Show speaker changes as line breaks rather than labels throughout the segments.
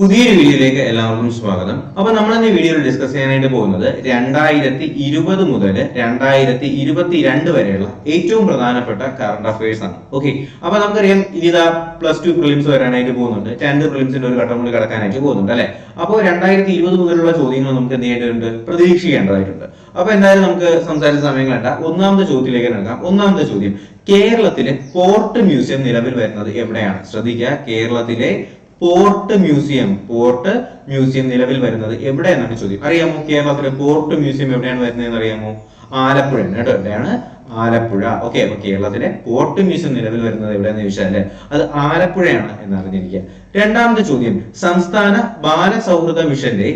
പുതിയൊരു വീഡിയോയിലേക്ക് എല്ലാവർക്കും സ്വാഗതം. അപ്പൊ നമ്മൾ ഇന്ന് വീഡിയോയിൽ ഡിസ്കസ് ചെയ്യാനായിട്ട് പോകുന്നത് 2020 മുതൽ 2022 വരെയുള്ള ഏറ്റവും പ്രധാനപ്പെട്ട കറണ്ട് അഫയേഴ്സ് ആണ്. ഓക്കെ, അപ്പൊ നമുക്കറിയാം ഇതാ +2 പ്രിലിംസ് വരാനായിട്ട് പോകുന്നുണ്ട്, 10th പ്രിലിംസിന്റെ ഒരു ഘട്ടം കൂടി കടക്കാനായിട്ട് പോകുന്നുണ്ട് അല്ലെ. അപ്പോൾ 2020 മുതലുള്ള ചോദ്യങ്ങൾ നമുക്ക് എന്ത് ചെയ്യേണ്ടതുണ്ട്, പ്രതീക്ഷിക്കേണ്ടതായിട്ടുണ്ട്. അപ്പൊ എന്തായാലും നമുക്ക് സംസാരിച്ച സമയം വേണ്ട, ഒന്നാമത്തെ ചോദ്യത്തിലേക്ക് നടക്കാം. ഒന്നാമത്തെ ചോദ്യം, കേരളത്തിലെ പോർട്ട് മ്യൂസിയം നിലവിൽ വരുന്നത് എവിടെയാണ്? ശ്രദ്ധിക്കുക, കേരളത്തിലെ പോർട്ട് മ്യൂസിയം നിലവിൽ വരുന്നത് എവിടെയെന്നാണ് ചോദ്യം. അറിയാമോ കേരളത്തിലെ പോർട്ട് മ്യൂസിയം എവിടെയാണ് വരുന്നതെന്ന് അറിയാമോ? ആലപ്പുഴയാണ് കേട്ടോ. എവിടെയാണ്? ആലപ്പുഴ. ഓക്കെ, അപ്പൊ കേരളത്തിലെ പോർട്ട് മ്യൂസിയം നിലവിൽ വരുന്നത് എവിടെയെന്ന് ചോദിച്ചാല് അത് ആലപ്പുഴയാണ് എന്ന് അറിഞ്ഞിരിക്കുക. രണ്ടാമത്തെ ചോദ്യം, സംസ്ഥാന ബാലസൗഹൃദ മിഷന്റെ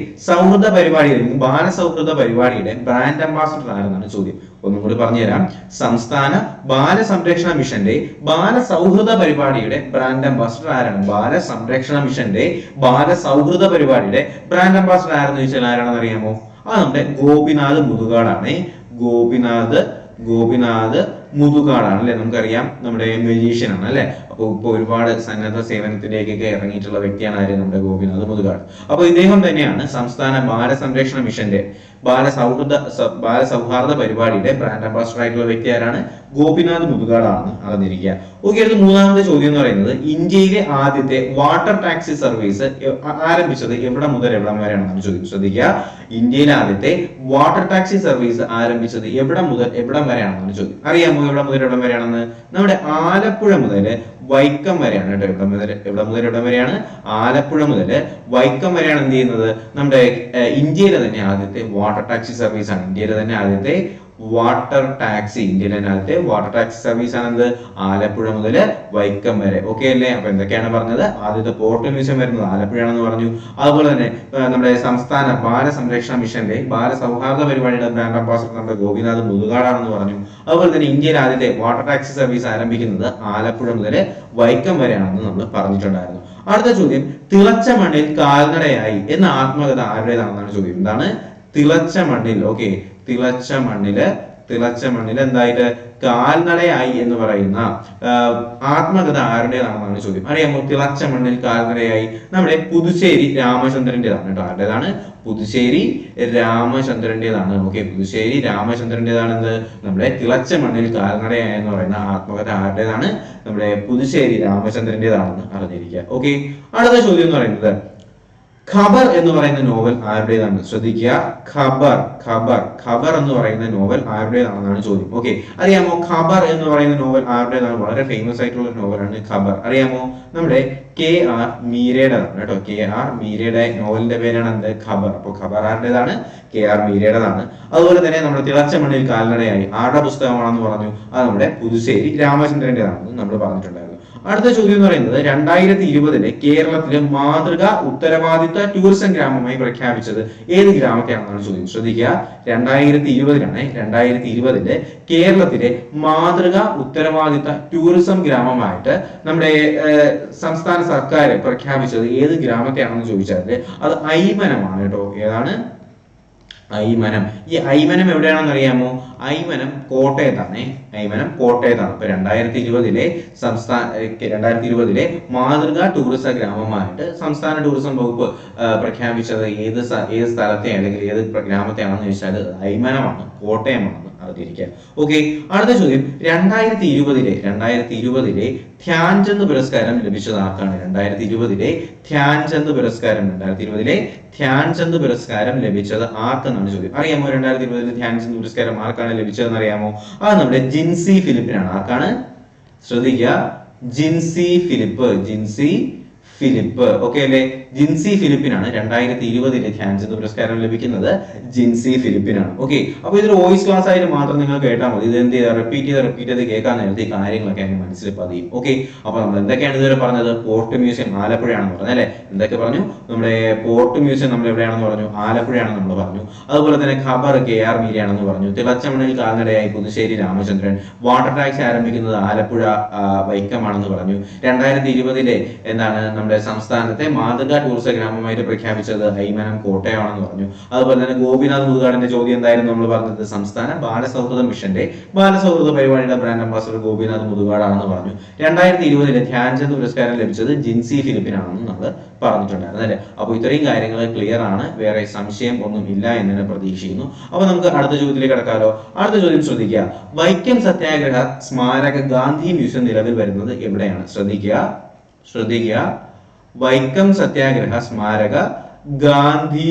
ബാലസൗഹൃദ പരിപാടിയുടെ ബ്രാൻഡ് അംബാസഡർ ആരെന്നാണ് ചോദ്യം. ഒന്നും കൂടി പറഞ്ഞുതരാം. സംസ്ഥാന ബാലസംരക്ഷണ മിഷന്റെ ബാലസൗഹൃദ പരിപാടിയുടെ ബ്രാൻഡ് അംബാസഡർ ആരാണ്? ബാലസംരക്ഷണ മിഷന്റെ ബാലസൗഹൃദ പരിപാടിയുടെ ബ്രാൻഡ് അംബാസഡർ ആരെന്ന് ചോദിച്ചാൽ ആരാണെന്ന് അറിയാമോ? അത് നമ്മുടെ ഗോപിനാഥ് മുതുകാടാണ്. ഗോപിനാഥ് മുതുകാടാണ് അല്ലെ. നമുക്കറിയാം നമ്മുടെ മജീഷ്യൻ ആണ് അല്ലെ. അപ്പൊ ഇപ്പൊ ഒരുപാട് സന്നദ്ധ സേവനത്തിലേക്കൊക്കെ ഇറങ്ങിയിട്ടുള്ള വ്യക്തിയാണ് ആര്? നമ്മുടെ ഗോപിനാഥ് മുതുകാട്. അപ്പൊ ഇദ്ദേഹം തന്നെയാണ് സംസ്ഥാന ബാലസംരക്ഷണ മിഷന്റെ ബാലസൗഹാർദ്ദ പരിപാടിയുടെ ബ്രാൻഡ് അംബാസഡർ ആയിട്ടുള്ള വ്യക്തി ആരാണ്? ഗോപിനാഥ് മുതുകാടാണ് അറിഞ്ഞിരിക്കുക. ഓക്കെ, അടുത്ത മൂന്നാമത്തെ ചോദ്യം എന്ന് പറയുന്നത്, ഇന്ത്യയിലെ ആദ്യത്തെ വാട്ടർ ടാക്സി സർവീസ് ആരംഭിച്ചത് എവിടെ മുതൽ എവിടം വരെയാണെന്നാണ് ചോദ്യം. ശ്രദ്ധിക്കുക, ഇന്ത്യയിലെ ആദ്യത്തെ വാട്ടർ ടാക്സി സർവീസ് ആരംഭിച്ചത് എവിടെ മുതൽ എവിടം വരെയാണെന്നാണ് ചോദ്യം. അറിയാമോ എവിടെ മുതൽ എവിടം വരെയാണെന്ന്? നമ്മുടെ ആലപ്പുഴ മുതൽ വൈക്കം വരെയാണ് കേട്ടോ. എവിടെ മുതൽ എവിടം വരെയാണ്? ആലപ്പുഴ മുതൽ വൈക്കം വരെയാണ് എന്ത് ചെയ്യുന്നത്? നമ്മുടെ ഇന്ത്യയിലെ തന്നെ ആദ്യത്തെ വാട്ടർ ടാക്സി സർവീസ് ആണ്. ഇന്ത്യയിലെ തന്നെ ആദ്യത്തെ വാട്ടർ ടാക്സി സർവീസ് ആണെന്ത്? ആലപ്പുഴ മുതൽ വൈക്കം വരെ. ഓക്കെ അല്ലേ? അപ്പൊ എന്തൊക്കെയാണ് പറഞ്ഞത്? ആദ്യത്തെ പോർട്ട് മ്യൂസിയം വരുന്നത് ആലപ്പുഴയാണെന്ന് പറഞ്ഞു. അതുപോലെ തന്നെ നമ്മുടെ സംസ്ഥാന ബാലസംരക്ഷണ മിഷന്റെ ബാലസൗഹാർദ്ദ പരിപാടിയുടെ ബ്രാൻഡ് അംബാസഡർ നമ്മുടെ ഗോപിനാഥ് മുതുകാടാണെന്ന് പറഞ്ഞു. അതുപോലെ തന്നെ ഇന്ത്യയിൽ ആദ്യത്തെ വാട്ടർ ടാക്സി സർവീസ് ആരംഭിക്കുന്നത് ആലപ്പുഴ മുതൽ വൈക്കം വരെയാണെന്ന് നമ്മൾ പറഞ്ഞിട്ടുണ്ടായിരുന്നു. അടുത്ത ചോദ്യം, തിളച്ച മണ്ണിൽ കാൽനടയായി എന്ന ആത്മകഥ ആരുടേതാണെന്നാണ് ചോദ്യം. എന്താണ്? തിളച്ച മണ്ണിൽ. ഓക്കെ, തിളച്ച മണ്ണിൽ എന്തായിട്ട് കാൽനടയായി എന്ന് പറയുന്ന ആത്മകഥ ആരുടേതാണെന്നാണ് ചോദ്യം. അറിയാമോ? തിളച്ച മണ്ണിൽ കാൽനടയായി നമ്മുടെ പുതുശ്ശേരി രാമചന്ദ്രന്റേതാണ് കേട്ടോ. ആരുടേതാണ്? പുതുശ്ശേരി രാമചന്ദ്രന്റേതാണ്. ഓക്കെ, പുതുശ്ശേരി രാമചന്ദ്രന്റേതാണ് എന്ത്? നമ്മുടെ തിളച്ച മണ്ണിൽ കാൽനടയായി എന്ന് പറയുന്ന ആത്മകഥ ആരുടേതാണ്? നമ്മുടെ പുതുശ്ശേരി രാമചന്ദ്രന്റേതാണെന്ന് അറിഞ്ഞിരിക്കുക. ഓക്കെ, അടുത്ത ചോദ്യം എന്ന് പറയുന്നത്, ഖബർ എന്ന് പറയുന്ന നോവൽ ആരുടേതാണ്? ശ്രദ്ധിക്കുക, ഖബർ എന്ന് പറയുന്ന നോവൽ ആരുടേതാണെന്നാണ് ചോദ്യം. ഓക്കെ, അറിയാമോ ഖബർ എന്ന് പറയുന്ന നോവൽ ആരുടേതാണ്? വളരെ ഫേമസ് ആയിട്ടുള്ള ഒരു നോവലാണ് ഖബർ. അറിയാമോ? നമ്മുടെ KR മീരയുടേതാണ് കേട്ടോ. KR മീരയുടെ നോവലിന്റെ പേരാണ് എന്ത്? ഖബർ. അപ്പൊ ഖബർ ആരുടേതാണ്? KR മീരയുടേതാണ്. അതുപോലെ തന്നെ നമ്മുടെ തിളച്ച മണ്ണിൽ കാൽനടയായി ആരുടെ പുസ്തകമാണെന്ന് പറഞ്ഞു? അത് നമ്മുടെ പുതുശ്ശേരി രാമചന്ദ്രന്റേതാണെന്ന് നമ്മൾ പറഞ്ഞിട്ടുണ്ടായിരുന്നു. അടുത്ത ചോദ്യം എന്ന് പറയുന്നത്, 2020 കേരളത്തിലെ മാതൃകാ ഉത്തരവാദിത്ത ടൂറിസം ഗ്രാമമായി പ്രഖ്യാപിച്ചത് ഏത് ഗ്രാമത്തെയാണെന്നാണ് ചോദ്യം. ശ്രദ്ധിക്കുക, 2020 കേരളത്തിലെ മാതൃകാ ഉത്തരവാദിത്ത ടൂറിസം ഗ്രാമമായിട്ട് നമ്മുടെ സംസ്ഥാന സർക്കാർ പ്രഖ്യാപിച്ചത് ഏത് ഗ്രാമത്തെയാണെന്ന് ചോദിച്ചാൽ അത് അയ്മനമാണ് കേട്ടോ. ഏതാണ്? അയ്മനം. ഈ അയ്മനം എവിടെയാണെന്ന് അറിയാമോ? അയ്മനം കോട്ടയത്താണ്. അപ്പൊ 2020 മാതൃകാ ടൂറിസം ഗ്രാമമായിട്ട് സംസ്ഥാന ടൂറിസം വകുപ്പ് പ്രഖ്യാപിച്ചത് ഏത് സ്ഥലത്തെ അല്ലെങ്കിൽ ഏത് ഗ്രാമത്തെയാണെന്ന് ചോദിച്ചാൽ അയ്മനമാണ്, കോട്ടയമാണ് അറിഞ്ഞിരിക്കുക. ഓക്കെ, അടുത്ത ചോദ്യം, 2020 ധ്യാൻചന്ദ് പുരസ്കാരം ലഭിച്ചത് ആർക്കാണ്? 2020 ധ്യാൻചന്ദ് പുരസ്കാരം ലഭിച്ചത് ആർക്കെന്നാണ് ചോദ്യം. അറിയാമോ 2020 ധ്യാൻചന്ദ് പുരസ്കാരം ആർക്കാണ് ലഭിച്ചതെന്ന് അറിയാമോ? അത് നമ്മുടെ ജിൻസി ഫിലിപ്പിനാണ്. ആർക്കാണ്? ശ്രദ്ധിക്കുക, ജിൻസി ഫിലിപ്പ്. ഓക്കെ അല്ലെ? ജിൻസി ഫിലിപ്പിനാണ് 2020 ധ്യാൻചന്ദ് പുരസ്കാരം ലഭിക്കുന്നത്. ജിൻസി ഫിലിപ്പിനാണ്. ഓക്കെ, അപ്പൊ ഇതൊരു വോയിസ് ക്ലാസ് ആയിട്ട് മാത്രം നിങ്ങൾ കേട്ടാൽ മതി. ഇത് എന്ത് ചെയ്താൽ റിപ്പീറ്റ് ചെയ്ത് കേൾക്കാൻ നേരത്തെ ഈ കാര്യങ്ങളൊക്കെ അങ്ങ് മനസ്സിൽ പതിയും. ഓക്കെ, അപ്പൊ നമ്മൾ എന്തൊക്കെയാണ് ഇതുവരെ പറഞ്ഞത്? പോർട്ട് മ്യൂസിയം ആലപ്പുഴയാണെന്ന് പറഞ്ഞു അല്ലെ. എന്തൊക്കെ പറഞ്ഞു? നമ്മുടെ പോർട്ട് മ്യൂസിയം നമ്മൾ എവിടെയാണെന്ന് പറഞ്ഞു? ആലപ്പുഴയാണെന്ന് നമ്മൾ പറഞ്ഞു. അതുപോലെ തന്നെ ഖബർ KR മീരയാണെന്ന് പറഞ്ഞു. തിളച്ച മണ്ണിൽ കാൽനടയായി പുതുശ്ശേരി രാമചന്ദ്രൻ. വാട്ടർ ടാക്സി ആരംഭിക്കുന്നത് ആലപ്പുഴ വൈക്കമാണെന്ന് പറഞ്ഞു. 2020 എന്താണ് നമ്മുടെ നമ്മുടെ സംസ്ഥാനത്തെ മാതൃകാ ടൂറിസം ഗ്രാമമായിട്ട് പ്രഖ്യാപിച്ചത് അയ്മനം കോട്ടയമാണെന്ന് പറഞ്ഞു. അതുപോലെ തന്നെ ഗോപിനാഥ് മുതുകാടിന്റെ ചോദ്യം എന്തായിരുന്നു നമ്മൾ പറഞ്ഞത്? സംസ്ഥാന ബാലസൗഹൃദ മിഷന്റെ ബാലസൗഹൃദ പരിപാടിയുടെ ബ്രാൻഡ് അംബാസഡർ ഗോപിനാഥ് മുതുകാടാണെന്ന് പറഞ്ഞു. 2020 ധ്യാൻചന്ദ് പുരസ്കാരം ലഭിച്ചത് ജിൻസി ഫിലിപ്പിനാണെന്ന് നമ്മൾ പറഞ്ഞിട്ടുണ്ടായിരുന്നു അല്ലെ. അപ്പോൾ ഇത്രയും കാര്യങ്ങൾ ക്ലിയർ ആണ്, വേറെ സംശയം ഒന്നും ഇല്ല എന്ന് തന്നെ പ്രതീക്ഷിക്കുന്നു. അപ്പൊ നമുക്ക് അടുത്ത ചോദ്യത്തിലേക്ക് കടക്കാലോ. അടുത്ത ചോദ്യം ശ്രദ്ധിക്കുക. വൈക്കം സത്യാഗ്രഹ സ്മാരക ഗാന്ധി മ്യൂസിയം നിലവിൽ വരുന്നത് എവിടെയാണ്? ശ്രദ്ധിക്കുക. വൈക്കം സത്യാഗ്രഹ സ്മാരക ഗാന്ധി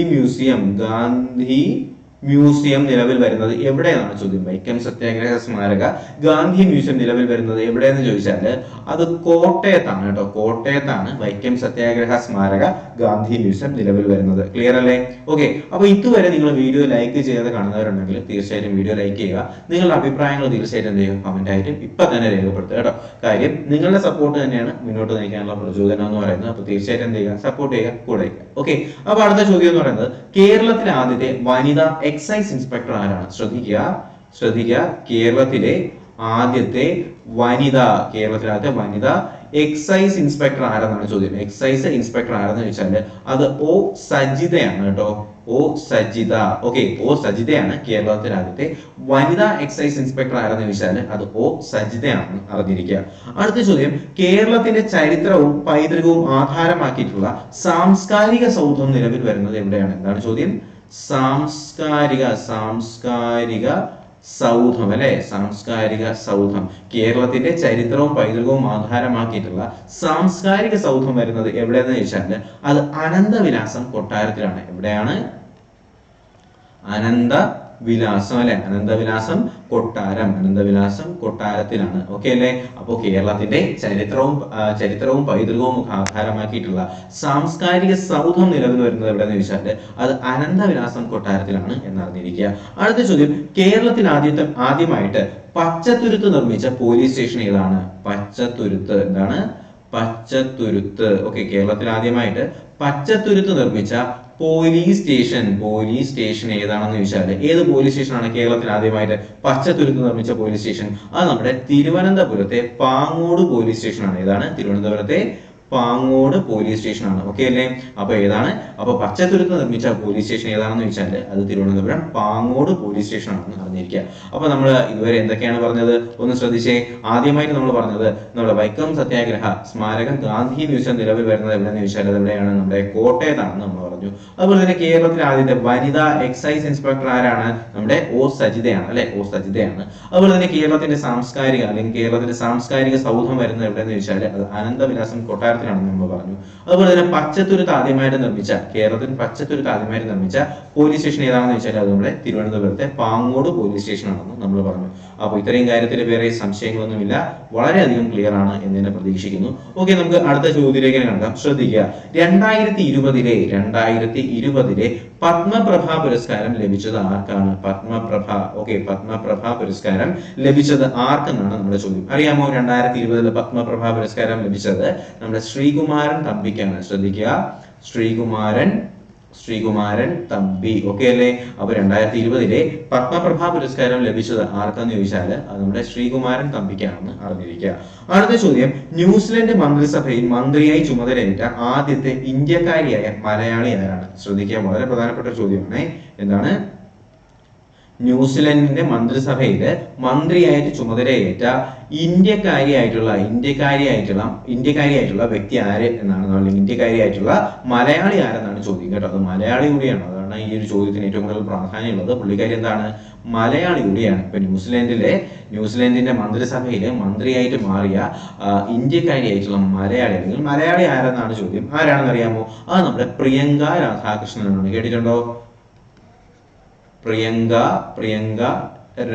മ്യൂസിയം നിലവിൽ വരുന്നത് എവിടെയാണ് ചോദ്യം. വൈക്കം സത്യാഗ്രഹ സ്മാരക ഗാന്ധി മ്യൂസിയം നിലവിൽ വരുന്നത് എവിടെയെന്ന് ചോദിച്ചാൽ അത് കോട്ടയത്താണ് കേട്ടോ. കോട്ടയത്താണ് വൈക്കം സത്യാഗ്രഹ സ്മാരക ഗാന്ധി മ്യൂസിയം നിലവിൽ വരുന്നത്. ക്ലിയർ അല്ലേ? ഓക്കെ. അപ്പൊ ഇതുവരെ നിങ്ങൾ വീഡിയോ ലൈക്ക് ചെയ്ത് കാണുന്നവരുണ്ടെങ്കിൽ തീർച്ചയായിട്ടും വീഡിയോ ലൈക്ക് ചെയ്യുക. നിങ്ങളുടെ അഭിപ്രായങ്ങൾ തീർച്ചയായിട്ടും എന്ത് ചെയ്യുക? കമന്റ് ആയിട്ട് ഇപ്പൊ തന്നെ രേഖപ്പെടുത്തുക കേട്ടോ. കാര്യം നിങ്ങളുടെ സപ്പോർട്ട് തന്നെയാണ് മുന്നോട്ട് നയിക്കാനുള്ള പ്രചോദനം എന്ന് പറയുന്നത്. അപ്പൊ തീർച്ചയായിട്ടും എന്ത് ചെയ്യുക? സപ്പോർട്ട് ചെയ്യുക, കൂടെ. ഓക്കെ. അപ്പൊ അടുത്ത ചോദ്യം എന്ന് പറയുന്നത് കേരളത്തിലെ ആദ്യത്തെ വനിതാ എക്സൈസ് ഇൻസ്പെക്ടർ ആരാണ്? ശ്രദ്ധിക്കുക. കേരളത്തിലെ ആദ്യത്തെ വനിത എക്സൈസ് ഇൻസ്പെക്ടർ ആരെന്നാണ് ചോദ്യം. എക്സൈസ് ഇൻസ്പെക്ടർ ആരെന്ന് ചോദിച്ചാൽ അത് ഒ സജിതയാണ് കേട്ടോ. ഒ സജിതയാണ് കേരളത്തിലെ ആദ്യത്തെ വനിതാ എക്സൈസ് ഇൻസ്പെക്ടർ ആരെന്ന് ചോദിച്ചാൽ അത് ഒ സജിതയാണെന്ന് അറിഞ്ഞിരിക്കുക. അടുത്ത ചോദ്യം. കേരളത്തിന്റെ ചരിത്രവും പൈതൃകവും ആധാരമാക്കിയിട്ടുള്ള സാംസ്കാരിക സൗധം നിലവിൽ വരുന്നത് എവിടെയാണ്? എന്താണ് ചോദ്യം? സാംസ്കാരിക സൗധം അല്ലെ. സാംസ്കാരിക സൗധം. കേരളത്തിന്റെ ചരിത്രവും പൈതൃകവും ആധാരമാക്കിയിട്ടുള്ള സാംസ്കാരിക സൗധം വരുന്നത് എവിടെയെന്ന് ചോദിച്ചാൽ അത് അനന്തവിലാസം കൊട്ടാരത്തിലാണ്. എവിടെയാണ്? അനന്തവിലാസം അല്ലെ. അനന്തവിലാസം കൊട്ടാരത്തിലാണ്. ഓക്കെ അല്ലെ? അപ്പോൾ കേരളത്തിന്റെ ചരിത്രവും പൈതൃകവും ആധാരമാക്കിയിട്ടുള്ള സാംസ്കാരിക സൗധം നിലവിൽ വരുന്നത് എവിടെയെന്ന് ചോദിച്ചാൽ അത് അനന്തവിലാസം കൊട്ടാരത്തിലാണ് എന്നറിഞ്ഞിരിക്കുക. അടുത്ത ചോദ്യം. കേരളത്തിൽ ആദ്യമായിട്ട് പച്ചത്തുരുത്ത് നിർമ്മിച്ച പോലീസ് സ്റ്റേഷൻ ഏതാണ്? എന്താണ്? പച്ചത്തുരുത്ത്. ഓക്കെ. കേരളത്തിൽ ആദ്യമായിട്ട് പച്ചത്തുരുത്ത് നിർമ്മിച്ച പോലീസ് സ്റ്റേഷൻ ഏതാണെന്ന് ചോദിച്ചാൽ ഏത് പോലീസ് സ്റ്റേഷനാണ് കേരളത്തിൽ ആദ്യമായിട്ട് പച്ചത്തുരുത്ത് നിർമ്മിച്ച പോലീസ് സ്റ്റേഷൻ? അത് നമ്മുടെ തിരുവനന്തപുരത്തെ പാങ്ങോട് പോലീസ് സ്റ്റേഷനാണ്. ഏതാണ്? തിരുവനന്തപുരത്തെ പാങ്ങോട് പോലീസ് സ്റ്റേഷൻ ആണ്. ഓക്കെ അല്ലേ? അപ്പൊ പച്ചത്തുരുത്ത് നിർമ്മിച്ച പോലീസ് സ്റ്റേഷൻ ഏതാണെന്ന് ചോദിച്ചാൽ അത് തിരുവനന്തപുരം പാങ്ങോട് പോലീസ് സ്റ്റേഷൻ ആണെന്ന് അറിഞ്ഞിരിക്കുക. അപ്പൊ നമ്മൾ ഇതുവരെ എന്തൊക്കെയാണ് പറഞ്ഞത്? ഒന്ന് ശ്രദ്ധിച്ചേ. ആദ്യമായിട്ട് നമ്മൾ പറഞ്ഞത് നമ്മുടെ വൈക്കം സത്യാഗ്രഹ സ്മാരക ഗാന്ധി മ്യൂസിയം നിലവിൽ വരുന്നത് എവിടെയെന്ന് ചോദിച്ചാൽ അത് എവിടെയാണ്? നമ്മുടെ കോട്ടയത്താണെന്ന് നമ്മൾ പറഞ്ഞു. അതുപോലെ തന്നെ കേരളത്തിലെ ആദ്യത്തെ വനിതാ എക്സൈസ് ഇൻസ്പെക്ടർ ആരാണ്? നമ്മുടെ ഒ സജിതയാണ് അല്ലെ. അതുപോലെ തന്നെ കേരളത്തിന്റെ സാംസ്കാരിക സൗധം വരുന്നത് എവിടെയെന്ന് ചോദിച്ചാൽ അത് അനന്തവിലാസം കൊട്ടാരത്തിൽ നമ്മൾ പറഞ്ഞു. അതുപോലെ തന്നെ കേരളത്തിൽ പച്ചത്തുരുത്ത് ആദ്യമായിട്ട് നിർമ്മിച്ച പോലീസ് സ്റ്റേഷൻ ഏതാണെന്ന് ചോദിച്ചാൽ അത് നമ്മുടെ തിരുവനന്തപുരത്തെ പാങ്ങോട് പോലീസ് സ്റ്റേഷൻ ആണെന്ന് നമ്മൾ പറഞ്ഞു. അപ്പോൾ ഇത്രയും കാര്യത്തിൽ വേറെ സംശയങ്ങളൊന്നുമില്ല, വളരെയധികം ക്ലിയർ ആണ് എന്ന് തന്നെ പ്രതീക്ഷിക്കുന്നു. ഓക്കെ. നമുക്ക് അടുത്ത ചോദ്യത്തിലേക്ക് കടക്കാം. ശ്രദ്ധിക്കുക. 2020 പത്മപ്രഭ പുരസ്കാരം ലഭിച്ചത് ആർക്കാണ്? പത്മപ്രഭ പുരസ്കാരം ലഭിച്ചത് ആർക്കെന്നാണ് നമ്മുടെ ചോദ്യം. അറിയാമോ? 2020 പത്മപ്രഭ പുരസ്കാരം ലഭിച്ചത് നമ്മുടെ ശ്രീകുമാരൻ തമ്പിക്കാണ്. ശ്രദ്ധിക്കുക. ശ്രീകുമാരൻ തമ്പി. ഓക്കെ അല്ലേ? അപ്പൊ 2020 പത്മപ്രഭ പുരസ്കാരം ലഭിച്ചത് ആർക്കെന്ന് ചോദിച്ചാൽ അത് നമ്മുടെ ശ്രീകുമാരൻ തമ്പിക്കാണെന്ന് അറിഞ്ഞിരിക്കുക. അടുത്ത ചോദ്യം. ന്യൂസിലൻഡ് മന്ത്രിസഭയിൽ മന്ത്രിയായി ചുമതലയേറ്റ ആദ്യത്തെ ഇന്ത്യക്കാരിയായ മലയാളി ആരാണ്? ശ്രദ്ധിക്കുക. വളരെ പ്രധാനപ്പെട്ട ചോദ്യമാണ്. എന്താണ്? ന്യൂസിലൻഡിന്റെ മന്ത്രിസഭയില് മന്ത്രിയായിട്ട് ചുമതലയേറ്റ ഇന്ത്യക്കാരിയായിട്ടുള്ള വ്യക്തി ആര് എന്നാണ്, അല്ലെങ്കിൽ ഇന്ത്യക്കാരിയായിട്ടുള്ള മലയാളി ആരെന്നാണ് ചോദ്യം കേട്ടോ. അത് മലയാളി കൂടിയാണ്. അതാണ് ഈ ഒരു ചോദ്യത്തിന് ഏറ്റവും കൂടുതൽ പ്രാധാന്യമുള്ളത്. പുള്ളിക്കാരി എന്താണ്? മലയാളി കൂടിയാണ്. ഇപ്പൊ ന്യൂസിലൻഡിന്റെ മന്ത്രിസഭയില് മന്ത്രിയായിട്ട് മാറിയ ഇന്ത്യക്കാരിയായിട്ടുള്ള മലയാളി, അല്ലെങ്കിൽ മലയാളി ആരെന്നാണ് ചോദ്യം. ആരാണെന്ന് അറിയാമോ? അത് നമ്മുടെ പ്രിയങ്ക രാധാകൃഷ്ണനാണ്. കേട്ടിട്ടുണ്ടോ? പ്രിയങ്ക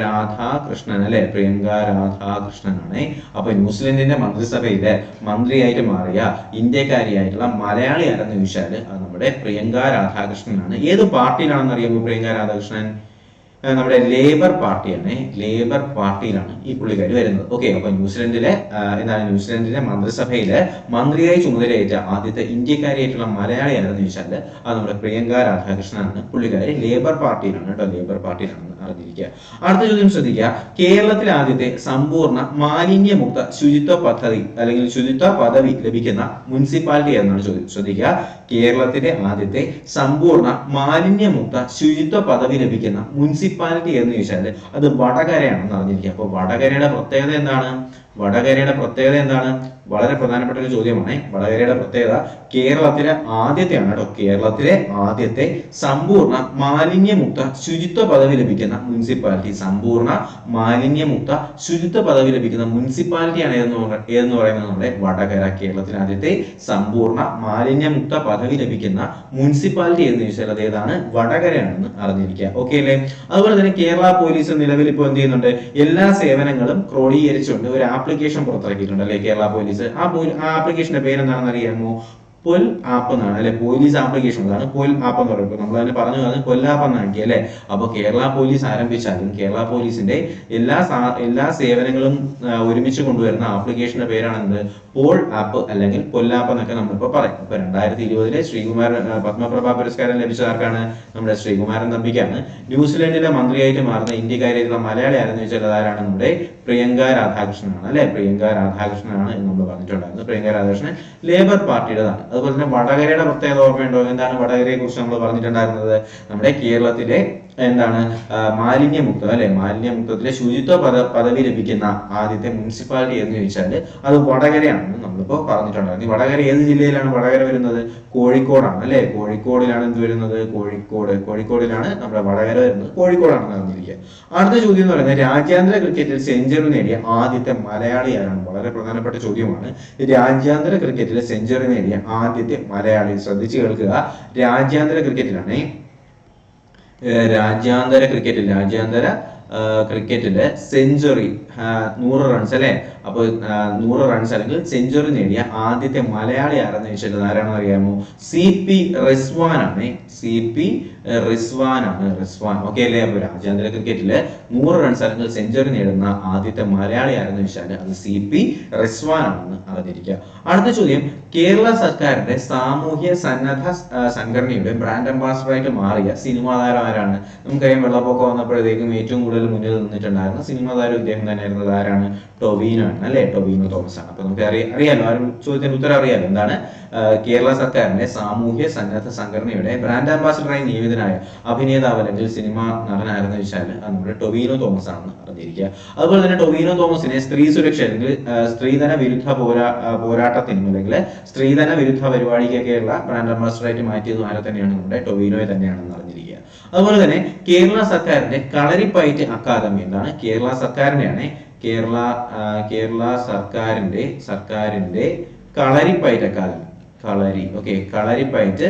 രാധാകൃഷ്ണൻ അല്ലെ. പ്രിയങ്ക രാധാകൃഷ്ണനാണ്. അപ്പൊ ന്യൂസിലൻഡിന്റെ മന്ത്രിസഭയിലെ മന്ത്രിയായിട്ട് മാറിയ ഇന്ത്യക്കാരിയായിട്ടുള്ള മലയാളി ആരെന്ന് ചോദിച്ചാൽ അത് നമ്മുടെ പ്രിയങ്ക രാധാകൃഷ്ണനാണ്. ഏത് പാർട്ടിയിലാണെന്ന് അറിയാമോ പ്രിയങ്ക രാധാകൃഷ്ണൻ? നമ്മുടെ ലേബർ പാർട്ടിയാണ്, ലേബർ പാർട്ടിയിലാണ് ഈ പുള്ളിക്കാരി വരുന്നത്. ഓക്കെ, അപ്പൊ ന്യൂസിലൻഡിലെ മന്ത്രിസഭയില് മന്ത്രിയായി ചുമതലയേറ്റ ആദ്യത്തെ ഇന്ത്യക്കാരിയായിട്ടുള്ള മലയാളി ആരെന്ന് ചോദിച്ചാൽ അത് നമ്മുടെ പ്രിയങ്ക രാധാകൃഷ്ണനാണ്. പുള്ളിക്കാരി ലേബർ പാർട്ടിയിലാണ് കേട്ടോ, ലേബർ പാർട്ടിയിലാണെന്ന് അറിഞ്ഞിരിക്കുക. അടുത്ത ചോദ്യം ശ്രദ്ധിക്കുക. കേരളത്തിലെ ആദ്യത്തെ സമ്പൂർണ്ണ മാലിന്യമുക്ത ശുചിത്വ പദ്ധതി അല്ലെങ്കിൽ ശുചിത്വ പദവി ലഭിക്കുന്ന മുനിസിപ്പാലിറ്റി എന്നാണ് ചോദ്യം. ശ്രദ്ധിക്കുക, കേരളത്തിലെ ആദ്യത്തെ സമ്പൂർണ്ണ മാലിന്യമുക്ത ശുചിത്വ പദവി ലഭിക്കുന്ന മുനിസിപ്പാലിറ്റി എന്ന് ചോദിച്ചാൽ അത് വടകരയാണെന്ന് അറിഞ്ഞിരിക്കുക. അപ്പോൾ വടകരയുടെ പ്രത്യേകത എന്താണ്? വടകരയുടെ പ്രത്യേകത എന്താണ്? വളരെ പ്രധാനപ്പെട്ട ഒരു ചോദ്യമാണ്. വടകരയുടെ പ്രത്യേകത കേരളത്തിലെ ആദ്യത്തെയാണ് കേട്ടോ, കേരളത്തിലെ ആദ്യത്തെ സമ്പൂർണ്ണ മാലിന്യമുക്ത ശുചിത്വ പദവി ലഭിക്കുന്ന മുനിസിപ്പാലിറ്റി. സമ്പൂർണ്ണ മാലിന്യമുക്ത ശുചിത്വ പദവി ലഭിക്കുന്ന മുനിസിപ്പാലിറ്റിയാണ് ഏതെന്ന് പറയുന്നത് നമ്മുടെ വടകര. കേരളത്തിലെ ആദ്യത്തെ സമ്പൂർണ്ണ മാലിന്യമുക്ത പദവി ലഭിക്കുന്ന മുനിസിപ്പാലിറ്റി എന്ന് ചോദിച്ചാൽ അത് ഏതാണ്? വടകരയാണെന്ന് അറിഞ്ഞിരിക്കുക. ഓക്കെ അല്ലേ? അതുപോലെ തന്നെ കേരള പോലീസ് നിലവിൽ ഇപ്പോൾ എന്ത് ചെയ്യുന്നുണ്ട്? എല്ലാ സേവനങ്ങളും ക്രോഡീകരിച്ചുകൊണ്ട് ഒരു ആപ്ലിക്കേഷൻ പുറത്തിറക്കിയിട്ടുണ്ട് അല്ലെ കേരള പോലീസ്. ആ ആപ്ലിക്കേഷന്റെ പേരെന്താണെന്ന് അറിയാമോ? പൊൽ ആപ്പ് എന്നാണ് അല്ലെ, പോലീസ് ആപ്ലിക്കേഷൻ അതാണ് പൊൽ ആപ്പ് എന്ന് പറയുമ്പോൾ നമ്മൾ തന്നെ പറഞ്ഞു അത് കൊല്ലാപ്പ് എന്നാക്കി അല്ലെ. അപ്പൊ കേരള പോലീസ് ആരംഭിച്ചാലും കേരള പോലീസിന്റെ എല്ലാ സേവനങ്ങളും ഒരുമിച്ച് കൊണ്ടുവരുന്ന ആപ്ലിക്കേഷന്റെ പേരാണ് എന്ത്? പോൾ ആപ്പ് അല്ലെങ്കിൽ പൊല്ലാപ്പ് എന്നൊക്കെ നമ്മളിപ്പോ പറയും. അപ്പൊ 2020 ശ്രീകുമാരൻ പത്മപ്രഭ പുരസ്കാരം ലഭിച്ച ആർക്കാണ്? നമ്മുടെ ശ്രീകുമാരൻ തമ്പിക്കാണ്. ന്യൂസിലൻഡിലെ മന്ത്രിയായിട്ട് മാറുന്ന ഇന്ത്യക്കാരിയായിട്ടുള്ള മലയാളി ആരെന്ന് ചോദിച്ചാൽ അതാരാണ്? നമ്മുടെ പ്രിയങ്ക രാധാകൃഷ്ണനാണ് അല്ലെ. പ്രിയങ്ക രാധാകൃഷ്ണനാണ് എന്ന് നമ്മൾ പറഞ്ഞിട്ടുണ്ടായിരുന്നു. പ്രിയങ്ക രാധാകൃഷ്ണൻ ലേബർ പാർട്ടിയുടേതാണ്. അതുപോലെ തന്നെ വടകരയുടെ പ്രത്യേകത ഓർമ്മയുണ്ടോ? എന്താണ് വടകരയെ കുറിച്ച് നമ്മൾ പറഞ്ഞിട്ടുണ്ടായിരുന്നത്? നമ്മുടെ കേരളത്തിലെ എന്താണ് മാലിന്യമുക്ത അല്ലെ, മാലിന്യമുക്തത്തിലെ ശുചിത്വ പദവി ലഭിക്കുന്ന ആദ്യത്തെ മുനിസിപ്പാലിറ്റി എന്ന് ചോദിച്ചാൽ അത് വടകരയാണെന്ന് നമ്മളിപ്പോ പറഞ്ഞിട്ടുണ്ടായിരുന്നു. വടകര ഏത് ജില്ലയിലാണ് വടകര വരുന്നത്? കോഴിക്കോടാണ് അല്ലെ. കോഴിക്കോടിലാണ് എന്ത് വരുന്നത്? കോഴിക്കോടിലാണ് നമ്മുടെ വടകര വരുന്നത്. കോഴിക്കോടാണെന്ന് അറിഞ്ഞിരിക്കുക. അടുത്ത ചോദ്യം എന്ന് പറയുന്നത് രാജ്യാന്തര ക്രിക്കറ്റിൽ സെഞ്ചുറി നേടിയ ആദ്യത്തെ മലയാളി ആരാണ്? വളരെ പ്രധാനപ്പെട്ട ചോദ്യമാണ്. രാജ്യാന്തര ക്രിക്കറ്റിൽ സെഞ്ചുറി നേടിയ ആദ്യത്തെ മലയാളി, ശ്രദ്ധിച്ചു കേൾക്കുക. രാജ്യാന്തര ക്രിക്കറ്റിലാണ് രാജ്യാന്തര ക്രിക്കറ്റില് സെഞ്ചുറി 100 റൺസ് അല്ലെ. അപ്പൊ 100 റൺസ് അല്ലെങ്കിൽ സെഞ്ചുറി നേടിയ ആദ്യത്തെ മലയാളി ആരെന്ന് ചോദിച്ചാൽ ആരാണെന്ന് അറിയാമോ? CP റിസ്വാൻ ആണ്. CP റിസ്വാൻ. ഓക്കെ അല്ലേ? അപ്പൊ രാജ്യാന്തര ക്രിക്കറ്റില് 100 റൺസ് അല്ലെങ്കിൽ സെഞ്ചുറി നേടുന്ന ആദ്യത്തെ മലയാളി ആരെന്ന് ചോദിച്ചാൽ അത് CP റിസ്വാൻ ആണെന്ന് അറിഞ്ഞിരിക്കുക. അടുത്ത ചോദ്യം, കേരള സർക്കാരിന്റെ സാമൂഹ്യ സന്നദ്ധ സംഘടനയുടെ ബ്രാൻഡ് അംബാസിഡറായിട്ട് മാറിയ സിനിമാ താരം ആരാണ്? നമുക്കറിയാം വെള്ളപ്പൊക്കം വന്നപ്പോഴത്തേക്കും ഏറ്റവും കൂടുതൽ മുന്നിൽ നിന്നിട്ടുണ്ടായിരുന്ന സിനിമാ താരം ഇദ്ദേഹം തന്നെയായിരുന്നത്. ആരാണ്? ടൊവിനോ ആണ് അല്ലെ. ടൊവിനോ തോമസ് ആണ്. അപ്പൊ നമുക്ക് അറിയാലോ, ആരും ചോദ്യത്തിന് ഉത്തരം അറിയാലോ. എന്താണ്? കേരള സർക്കാരിന്റെ സാമൂഹ്യ സന്നദ്ധ സംഘടനയുടെ ബ്രാൻഡ് അംബാസിഡറായി നിയമിതനായ അഭിനേതാവ് അല്ലെങ്കിൽ സിനിമാ നടനാരെന്ന് ചോദിച്ചാൽ അത് നമ്മുടെ ടൊവിനോ തോമസ് ആണെന്ന് അറിഞ്ഞിരിക്കുക. അതുപോലെ തന്നെ ടൊവിനോ തോമസിനെ സ്ത്രീ സുരക്ഷ അല്ലെങ്കിൽ സ്ത്രീധന വിരുദ്ധ പോരാട്ടത്തിനും അല്ലെങ്കിൽ സ്ത്രീധന വിരുദ്ധ പരിപാടിക്കൊക്കെയുള്ള ബ്രാൻഡ് അംബാസിഡറായിട്ട് മാറ്റിയത് ആരെ തന്നെയാണ്? നമ്മുടെ ടൊവിനോയെ തന്നെയാണെന്ന് അറിഞ്ഞിരിക്കുക. അതുപോലെ തന്നെ കേരള സർക്കാരിന്റെ കളരിപ്പയറ്റ് അക്കാദമി എന്താണ്? കേരള സർക്കാരിന്റെയാണ് കേരള സർക്കാരിന്റെ kalaripayattu academy. Kalaripayattu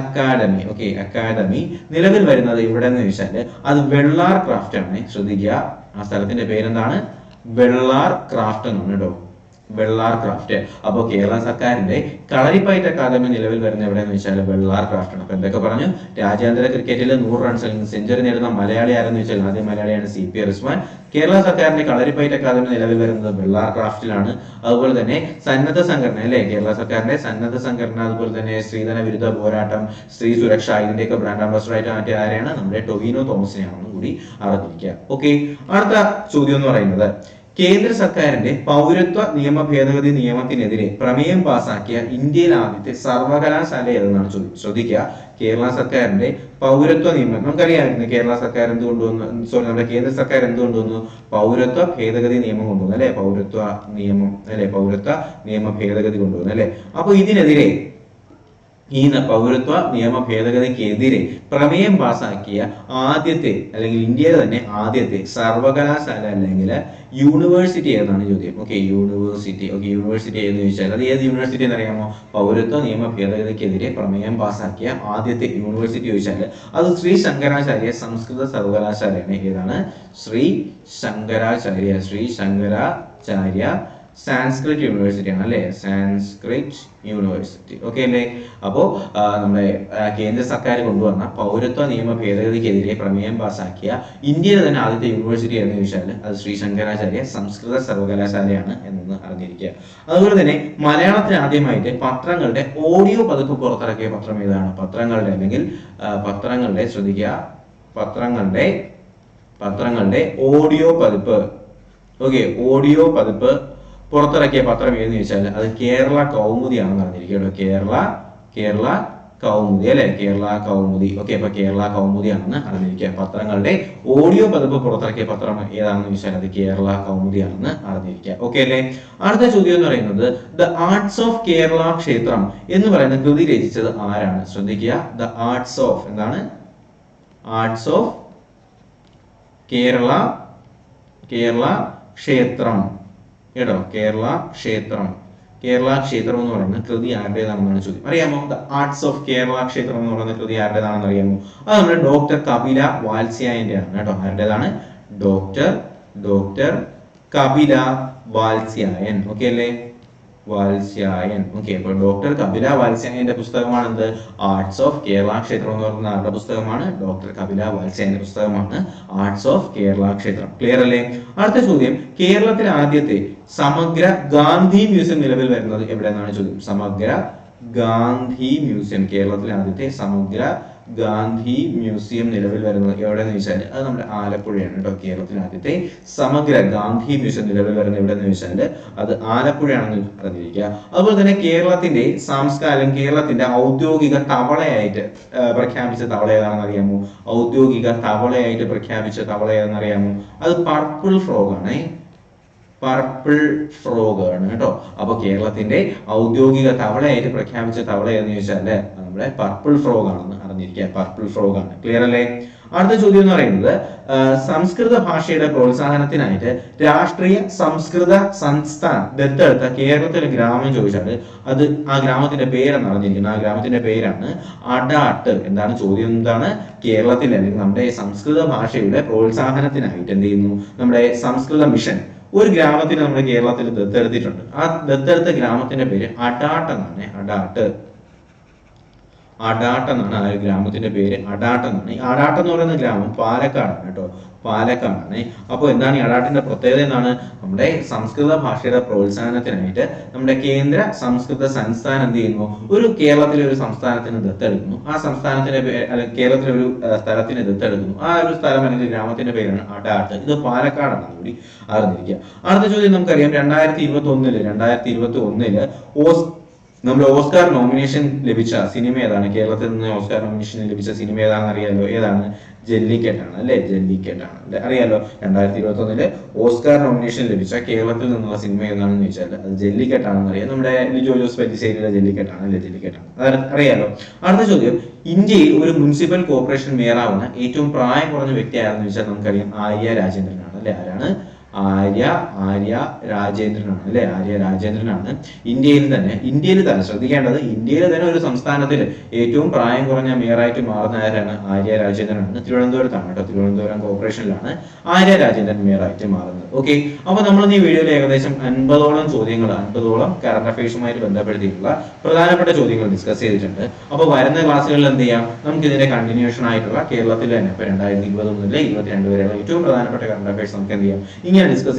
academy. Academy നിലവിൽ വരുന്നത് ഇവിടെ എന്ന് ചോദിച്ചാൽ അത് വെള്ളാർ ക്രാഫ്റ്റ് ആണ്. ശ്രദ്ധിക്കുക, ആ സ്ഥലത്തിന്റെ പേരെന്താണ്? വെള്ളാർ ക്രാഫ്റ്റ് എന്നാണ് കേട്ടോ, വെള്ളാർ ക്രാഫ്റ്റ്. അപ്പോൾ കേരള സർക്കാരിന്റെ കളരിപ്പയറ്റ് അക്കാദമി നിലവിൽ വരുന്ന എവിടെയെന്ന് വെച്ചാൽ വെള്ളാർ ക്രാഫ്റ്റ് ആണ്. അപ്പൊ എന്തൊക്കെ പറഞ്ഞു? രാജ്യാന്തര ക്രിക്കറ്റിൽ 100 റൺസ് അല്ലെങ്കിൽ സെഞ്ചുറി നേടുന്ന മലയാളി ആരെന്ന് വെച്ചാൽ ആദ്യ മലയാളിയാണ് CP റിസ്വാൻ. കേരള സർക്കാരിന്റെ കളരിപ്പയറ്റ് അക്കാദമി നിലവിൽ വരുന്നത് വെള്ളാർ ക്രാഫ്റ്റിലാണ്. അതുപോലെ തന്നെ സന്നദ്ധ സംഘടന അല്ലെ, കേരള സർക്കാരിന്റെ സന്നദ്ധ സംഘടന, അതുപോലെ തന്നെ സ്ത്രീധന വിരുദ്ധ പോരാട്ടം, സ്ത്രീ സുരക്ഷ, ഇതിന്റെയൊക്കെ ബ്രാൻഡ് അംബാസിഡറായിട്ട് മാറ്റിയ ആരെയാണ്? നമ്മുടെ ടൊവിനോ തോമസിനെയാണെന്നും കൂടി അറിഞ്ഞിരിക്കുക. ഓക്കെ, അടുത്ത ചോദ്യം എന്ന് പറയുന്നത് കേന്ദ്ര സർക്കാരിന്റെ പൗരത്വ നിയമ ഭേദഗതി നിയമത്തിനെതിരെ പ്രമേയം പാസാക്കിയ ഇന്ത്യയിലെ ആദ്യത്തെ സർവകലാശാല ഏതെന്നാണ് ചോദ്യം. ശ്രദ്ധിക്കുക, കേരള സർക്കാരിന്റെ പൗരത്വ നിയമം നമുക്കറിയാമായിരുന്നു. കേരള സർക്കാർ നമ്മുടെ കേന്ദ്ര സർക്കാർ എന്തുകൊണ്ടുവന്നു? പൗരത്വ ഭേദഗതി നിയമം കൊണ്ടുവന്നു അല്ലെ. പൗരത്വ നിയമ ഭേദഗതി കൊണ്ടുവന്നു അല്ലെ. അപ്പൊ ഇതിനെതിരെ ഈ പൗരത്വ നിയമ ഭേദഗതിക്കെതിരെ പ്രമേയം പാസാക്കിയ ആദ്യത്തെ അല്ലെങ്കിൽ ഇന്ത്യയിലെ തന്നെ ആദ്യത്തെ സർവകലാശാല അല്ലെങ്കിൽ യൂണിവേഴ്സിറ്റി ഏതാണ് ചോദ്യം. യൂണിവേഴ്സിറ്റി ഏതെന്ന് ചോദിച്ചാൽ അത് ഏത് യൂണിവേഴ്സിറ്റി എന്നറിയാമോ? പൗരത്വ നിയമ ഭേദഗതിക്കെതിരെ പ്രമേയം പാസാക്കിയ ആദ്യത്തെ യൂണിവേഴ്സിറ്റി ചോദിച്ചാൽ അത് ശ്രീ ശങ്കരാചാര്യ സംസ്കൃത സർവകലാശാലയാണ്. ഏതാണ്? ശ്രീ ശങ്കരാചാര്യ സാൻസ്ക്രിറ്റ് യൂണിവേഴ്സിറ്റി ആണ് അല്ലേ, സാൻസ്ക്രിറ്റ് യൂണിവേഴ്സിറ്റി. ഓക്കെ അല്ലേ? അപ്പോൾ നമ്മുടെ കേന്ദ്ര സർക്കാർ കൊണ്ടുവന്ന പൗരത്വ നിയമ ഭേദഗതിക്കെതിരെ പ്രമേയം പാസാക്കിയ ഇന്ത്യയിലെ തന്നെ ആദ്യത്തെ യൂണിവേഴ്സിറ്റി എന്ന് ചോദിച്ചാൽ അത് ശ്രീ ശങ്കരാചാര്യ സംസ്കൃത സർവകലാശാലയാണ് എന്നൊന്ന് അറിഞ്ഞിരിക്കുക. അതുപോലെ തന്നെ മലയാളത്തിൽ ആദ്യമായിട്ട് പത്രങ്ങളുടെ ഓഡിയോ പതിപ്പ് പുറത്തിറക്കിയ പത്രം ഏതാണ്? പത്രങ്ങളുടെ അല്ലെങ്കിൽ പത്രങ്ങളുടെ ശ്രദ്ധിക്കുക, പത്രങ്ങളുടെ ഓഡിയോ പതിപ്പ്, ഓക്കെ, ഓഡിയോ പതിപ്പ് പുറത്തിറക്കിയ പത്രം ഏതെന്ന് ചോദിച്ചാൽ അത് കേരള കൗമുദിയാണെന്ന് അറിഞ്ഞിരിക്കുകയുള്ളൂ. കേരള കൗമുദി അല്ലെ, കേരള കൗമുദി. ഓക്കെ, അപ്പൊ കേരള കൗമുദിയാണെന്ന് അറിഞ്ഞിരിക്കുക. പത്രങ്ങളുടെ ഓഡിയോ പതിപ്പ് പുറത്തിറക്കിയ പത്രം ഏതാണെന്ന് ചോദിച്ചാൽ അത് കേരള കൗമുദിയാണെന്ന് അറിഞ്ഞിരിക്കുക. ഓക്കെ അല്ലേ? അടുത്ത ചോദ്യം എന്ന് പറയുന്നത് ദ ആർട്സ് ഓഫ് കേരള ക്ഷേത്രം എന്ന് പറയുന്ന കൃതി രചിച്ചത് ആരാണ്? ശ്രദ്ധിക്കുക, ദ ആർട്സ് ഓഫ് എന്താണ്? ആർട്സ് ഓഫ് കേരള ക്ഷേത്രം കേട്ടോ, കേരള ക്ഷേത്രം എന്ന് പറയുന്ന കൃതി ആരുടേതാണെന്നാണ് ചോദ്യം. അറിയാമോ? ദ ആർട്സ് ഓഫ് കേരള ക്ഷേത്രം എന്ന് പറയുന്ന കൃതി ആരുടേതാണെന്ന് അറിയാമോ? അത് നമ്മുടെ ഡോക്ടർ കപില വാത്സ്യായന്റെ ആണ് കേട്ടോ. ആരുടേതാണ്? ഡോക്ടർ കപില വാത്സ്യായൻ. ഓക്കെ അല്ലേ? വാത്സ്യായൻ. ഓക്കെ, അപ്പോൾ ഡോക്ടർ കപില വാത്സ്യായന്റെ പുസ്തകമാണ് എന്ത്? ആർട്സ് ഓഫ് കേരള ക്ഷേത്രം എന്ന് പറയുന്ന ആരുടെ പുസ്തകമാണ്? ഡോക്ടർ കപില വാത്സ്യായന്റെ പുസ്തകമാണ് ആർട്സ് ഓഫ് കേരള ക്ഷേത്രം. ക്ലിയർ അല്ലേ? അടുത്ത ചോദ്യം, കേരളത്തിലെ ആദ്യത്തെ സമഗ്ര ഗാന്ധി മ്യൂസിയം നിലവിൽ വരുന്നത് എവിടെയെന്നാണ് ചോദ്യം. സമഗ്ര ഗാന്ധി മ്യൂസിയം, കേരളത്തിലെ ആദ്യത്തെ സമഗ്ര ഗാന്ധി മ്യൂസിയം നിലവിൽ വരുന്നത് എവിടെയെന്ന് ചോദിച്ചാൽ അത് നമ്മുടെ ആലപ്പുഴയാണ് കേട്ടോ. കേരളത്തിലെ ആദ്യത്തെ സമഗ്ര ഗാന്ധി മ്യൂസിയം നിലവിൽ വരുന്നത് എവിടെയെന്ന് ചോദിച്ചാൽ അത് ആലപ്പുഴയാണെന്ന് അറിഞ്ഞിരിക്കുക. അതുപോലെ തന്നെ കേരളത്തിന്റെ സംസ്കാരം, കേരളത്തിന്റെ ഔദ്യോഗിക തവളയായിട്ട് പ്രഖ്യാപിച്ച തവള ഏതാണെന്ന് അറിയാമോ? ഔദ്യോഗിക തവളയായിട്ട് പ്രഖ്യാപിച്ച തവള ഏതാണെന്ന് അറിയാമോ? അത് പർപ്പിൾ ഫ്രോഗ് ആണ്. പർപ്പിൾ ഫ്രോഗ് ആണ് കേട്ടോ. അപ്പൊ കേരളത്തിന്റെ ഔദ്യോഗിക തവളയായിട്ട് പ്രഖ്യാപിച്ച തവള എന്ന് ചോദിച്ചാല് നമ്മുടെ പർപ്പിൾ ഫ്രോഗ് ആണെന്ന് അറിഞ്ഞിരിക്കുക. പർപ്പിൾ ഫ്രോഗ് ആണ്. ക്ലിയർ അല്ലേ? അടുത്ത ചോദ്യം എന്ന് പറയുന്നത് സംസ്കൃത ഭാഷയുടെ പ്രോത്സാഹനത്തിനായിട്ട് രാഷ്ട്രീയ സംസ്കൃത സംസ്ഥാൻ ദത്തെടുത്ത കേരളത്തിലെ ഗ്രാമം ചോദിച്ചാൽ അത് ആ ഗ്രാമത്തിന്റെ പേരെന്ന് അറിഞ്ഞിരിക്കുന്നത്. ആ ഗ്രാമത്തിന്റെ പേരാണ് അടാട്ട്. എന്താണ് ചോദ്യം? എന്താണ്? കേരളത്തിൽ അല്ലെങ്കിൽ നമ്മുടെ സംസ്കൃത ഭാഷയുടെ പ്രോത്സാഹനത്തിനായിട്ട് എന്ത് ചെയ്യുന്നു? നമ്മുടെ സംസ്കൃത മിഷൻ ഒരു ഗ്രാമത്തിന് നമ്മുടെ കേരളത്തിൽ ദത്തെടുത്തിട്ടുണ്ട്. ആ ദത്തെടുത്ത ഗ്രാമത്തിന്റെ പേര് അടാട്ട് എന്നാണ്. അടാട്ട് എന്നാണ് ആ ഒരു ഗ്രാമത്തിന്റെ പേര്. അടാട്ട് എന്നാണ്. ഈ അടാട്ട് എന്ന് പറയുന്ന ഗ്രാമം പാലക്കാടാണ് കേട്ടോ. പാലക്കാടാണ്. അപ്പോൾ എന്താണ് ഈ അടാട്ടിന്റെ പ്രത്യേകത? എന്നാണ് നമ്മുടെ സംസ്കൃത ഭാഷയുടെ പ്രോത്സാഹനത്തിനായിട്ട് നമ്മുടെ കേന്ദ്ര സംസ്കൃത സംസ്ഥാനം എന്ത് ചെയ്യുന്നു? ഒരു കേരളത്തിലെ ഒരു സംസ്ഥാനത്തിന് ദത്തെടുക്കുന്നു. ആ സംസ്ഥാനത്തിന്റെ കേരളത്തിലെ ഒരു സ്ഥലത്തിന് ദത്തെടുക്കുന്നു. ആ ഒരു സ്ഥലം അല്ലെങ്കിൽ ഗ്രാമത്തിന്റെ പേരാണ് അടാട്ട്. ഇത് പാലക്കാടാണ് കൂടി അറിഞ്ഞിരിക്കുക. അടുത്ത ചോദ്യം നമുക്കറിയാം, 2021 നമ്മുടെ ഓസ്കാർ നോമിനേഷൻ ലഭിച്ച സിനിമ ഏതാണ്? കേരളത്തിൽ നിന്ന് ഓസ്കാർ നോമിനേഷൻ ലഭിച്ച സിനിമ ഏതാണെന്ന് അറിയാലോ? ഏതാണ്? ജല്ലിക്കെട്ടാണ് അല്ലെ? ജല്ലിക്കെട്ടാണ് അറിയാലോ. 2021 ഓസ്കാർ നോമിനേഷൻ ലഭിച്ച കേരളത്തിൽ നിന്നുള്ള സിനിമ ഏതാണെന്ന് ചോദിച്ചാൽ അത് ജല്ലിക്കെട്ടാണെന്ന് അറിയാം. നമ്മുടെ ലിജോ ജോസ് പെല്ലിശ്ശേരിയുടെ ജല്ലിക്കെട്ടാണ് അല്ലെ? ജല്ലിക്കെട്ടാണ്, അത് അറിയാലോ. അടുത്ത ചോദ്യം, ഇന്ത്യയിൽ ഒരു മുനിസിപ്പൽ കോർപ്പറേഷൻ മേയറാവുന്ന ഏറ്റവും പ്രായം കുറഞ്ഞ വ്യക്തി ആരെന്ന് ചോദിച്ചാൽ നമുക്കറിയാം ആര്യ രാജേന്ദ്രനാണ് അല്ലെ? ആരാണ്? ആര്യ രാജേന്ദ്രനാണ് അല്ലെ? ആര്യ രാജേന്ദ്രനാണ്. ഇന്ത്യയിൽ തന്നെ ശ്രദ്ധിക്കേണ്ടത്, ഇന്ത്യയിൽ തന്നെ ഒരു സംസ്ഥാനത്തിൽ ഏറ്റവും പ്രായം കുറഞ്ഞ മേയറായിട്ട് മാറുന്ന ആരാണ്? ആര്യ രാജേന്ദ്രനാണ്. തിരുവനന്തപുരത്താണ് കേട്ടോ. തിരുവനന്തപുരം കോർപ്പറേഷനിലാണ് ആര്യ രാജേന്ദ്രൻ മേയറായിട്ട് മാറുന്നത്. ഓക്കെ, അപ്പൊ നമ്മൾ ഈ വീഡിയോയിൽ ഏകദേശം 50ഓളം ചോദ്യങ്ങൾ, 50ഓളം കറന്റ് അഫയേഴ്സുമായിട്ട് ബന്ധപ്പെടുത്തിയിട്ടുള്ള പ്രധാനപ്പെട്ട ചോദ്യങ്ങൾ ഡിസ്കസ് ചെയ്തിട്ടുണ്ട്. അപ്പൊ വരുന്ന ക്ലാസ്സുകളിൽ എന്ത് ചെയ്യാം? നമുക്ക് ഇതിന്റെ കണ്ടിന്യൂഷൻ ആയിട്ടുള്ള കേരളത്തിൽ തന്നെ ഇപ്പൊ 2020 മുതൽ 2022 വരെയുള്ള ഏറ്റവും പ്രധാനപ്പെട്ട കറന്റ് അഫയേഴ്സ് നമുക്ക് എന്ത് ചെയ്യാം? ഇങ്ങനെ ഡിസ്കസ്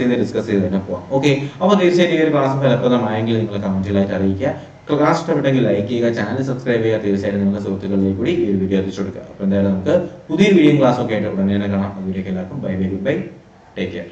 ചെയ്ത് തന്നെ പോവാം. ഓക്കെ, അപ്പോൾ തീർച്ചയായും ഈ ഒരു ക്ലാസ് ഫലപ്രദമായെങ്കിൽ നിങ്ങൾ കമന്റുകളായിട്ട് അറിയിക്കുക. ക്ലാസ് ഇഷ്ടപ്പെട്ടെങ്കിൽ ലൈക്ക് ചെയ്യുക, ചാനൽ സബ്സ്ക്രൈബ് ചെയ്യുക, തീർച്ചയായും നിങ്ങളുടെ സുഹൃത്തുക്കളിലേക്ക് കൂടി ഈ ഒരു വീഡിയോ എത്തിച്ചു കൊടുക്കുക. അപ്പോൾ എന്തായാലും നമുക്ക് പുതിയൊരു വീഡിയോ ക്ലാസ് ഒക്കെ ആയിട്ട് ഉടനെ തന്നെ കാണാം. അതുവരേക്കും എല്ലാവർക്കും bye bye, good bye, take care.